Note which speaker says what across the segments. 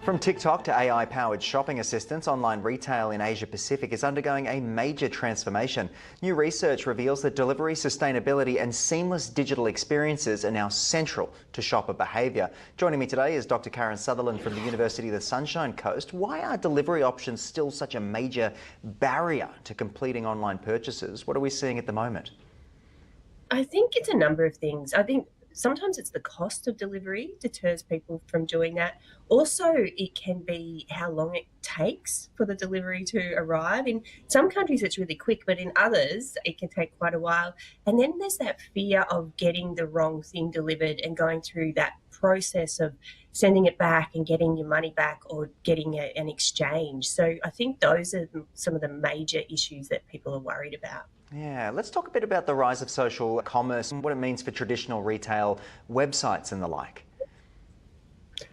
Speaker 1: From TikTok to AI-powered shopping assistants, online retail in Asia Pacific is undergoing a major transformation. New research reveals that delivery, sustainability and seamless digital experiences are now central to shopper behaviour. Joining me today is Dr. Karen Sutherland from the University of the Sunshine Coast. Why are delivery options still such a major barrier to completing online purchases? What are we seeing at the moment?
Speaker 2: I think it's a number of things. I think sometimes it's the cost of delivery deters people from doing that. Also, it can be how long it takes for the delivery to arrive. In some countries, it's really quick, but in others, it can take quite a while. And then there's that fear of getting the wrong thing delivered and going through that process of sending it back and getting your money back or getting an exchange. So I think those are some of the major issues that people are worried about.
Speaker 1: Yeah, let's talk a bit about the rise of social commerce and what it means for traditional retail websites and the like.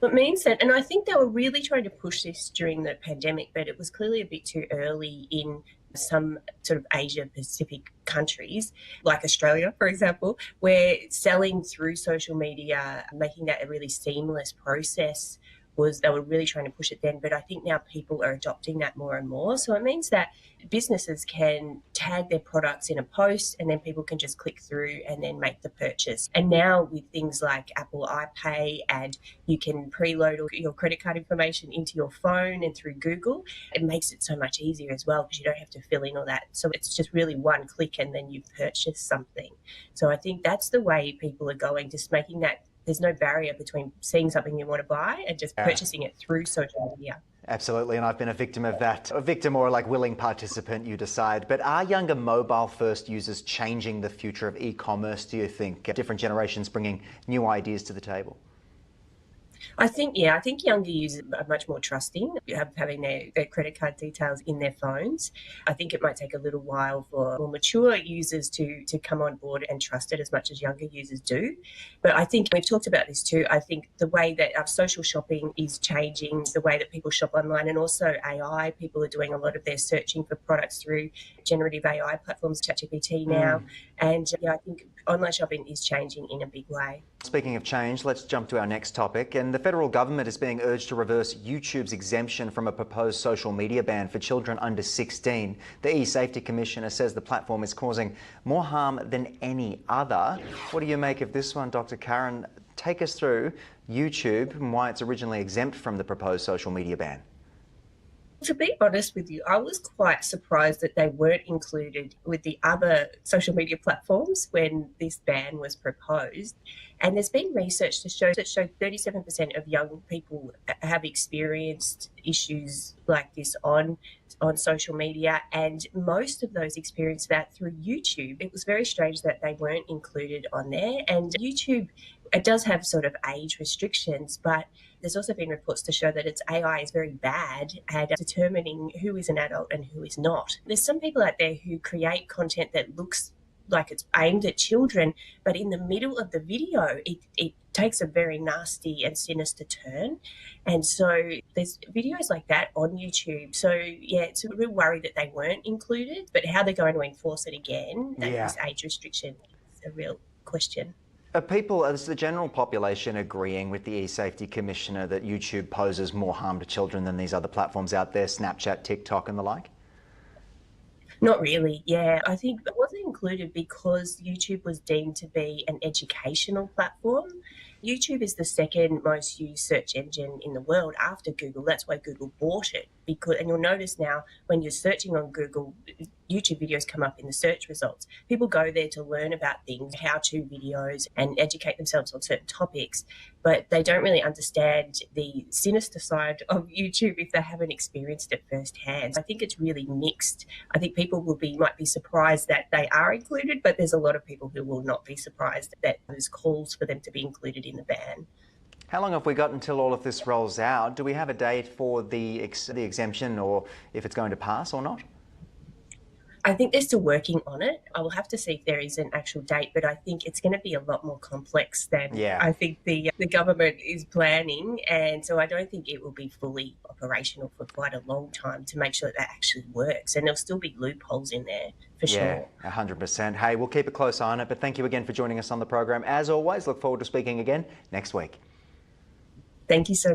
Speaker 2: It means that, and I think they were really trying to push this during the pandemic, but it was clearly a bit too early in some sort of Asia Pacific countries, like Australia, for example, where selling through social media, making that a really seamless process they were really trying to push it then. But I think now people are adopting that more and more. So it means that businesses can tag their products in a post and then people can just click through and then make the purchase. And now with things like Apple iPay, and you can preload all your credit card information into your phone and through Google, it makes it so much easier as well because you don't have to fill in all that. So it's just really one click and then you've purchased something. So I think that's the way people are going, just making that there's no barrier between seeing something you want to buy and just purchasing it through social media.
Speaker 1: Absolutely, and I've been a victim of that. A victim or like willing participant, you decide. But are younger mobile-first users changing the future of e-commerce, do you think? Different generations bringing new ideas to the table?
Speaker 2: I think younger users are much more trusting of having their credit card details in their phones. I think it might take a little while for more mature users to come on board and trust it as much as younger users do. But I think we've talked about this too. I think the way that our social shopping is changing, the way that people shop online, and also AI. People are doing a lot of their searching for products through generative AI platforms, ChatGPT now. And I think online shopping is changing in a big way.
Speaker 1: Speaking of change, let's jump to our next topic. And the federal government is being urged to reverse YouTube's exemption from a proposed social media ban for children under 16. The E-Safety Commissioner says the platform is causing more harm than any other. What do you make of this one, Dr. Karen? Take us through YouTube and why it's originally exempt from the proposed social media ban.
Speaker 2: To be honest with you, I was quite surprised that they weren't included with the other social media platforms when this ban was proposed. And there's been research that showed 37% of young people have experienced issues like this on social media, and most of those experienced that through YouTube. It was very strange that they weren't included on there. And YouTube, it does have sort of age restrictions, but there's also been reports to show that its AI is very bad at determining who is an adult and who is not. There's some people out there who create content that looks like it's aimed at children, but in the middle of the video, it takes a very nasty and sinister turn. And so there's videos like that on YouTube. So yeah, it's a real worry that they weren't included, but how they're going to enforce it again, this age restriction, is a real question.
Speaker 1: Are people, as the general population, agreeing with the E-Safety Commissioner that YouTube poses more harm to children than these other platforms out there, Snapchat, TikTok and the like?
Speaker 2: Not really, yeah. I think it wasn't included because YouTube was deemed to be an educational platform. YouTube is the second most used search engine in the world after Google. That's why Google bought it. And you'll notice now when you're searching on Google, YouTube videos come up in the search results. People go there to learn about things, how-to videos, and educate themselves on certain topics, but they don't really understand the sinister side of YouTube if they haven't experienced it firsthand. I think it's really mixed. I think people might be surprised that they are included, but there's a lot of people who will not be surprised that there's calls for them to be included in the ban.
Speaker 1: How long have we got until all of this rolls out? Do we have a date for the exemption, or if it's going to pass or not?
Speaker 2: I think they're still working on it. I will have to see if there is an actual date, but I think it's going to be a lot more complex than I think the government is planning. And so I don't think it will be fully operational for quite a long time to make sure that actually works. And there'll still be loopholes in there for sure.
Speaker 1: Yeah, 100%. Hey, we'll keep a close eye on it. But thank you again for joining us on the program. As always, look forward to speaking again next week.
Speaker 2: Thank you so much.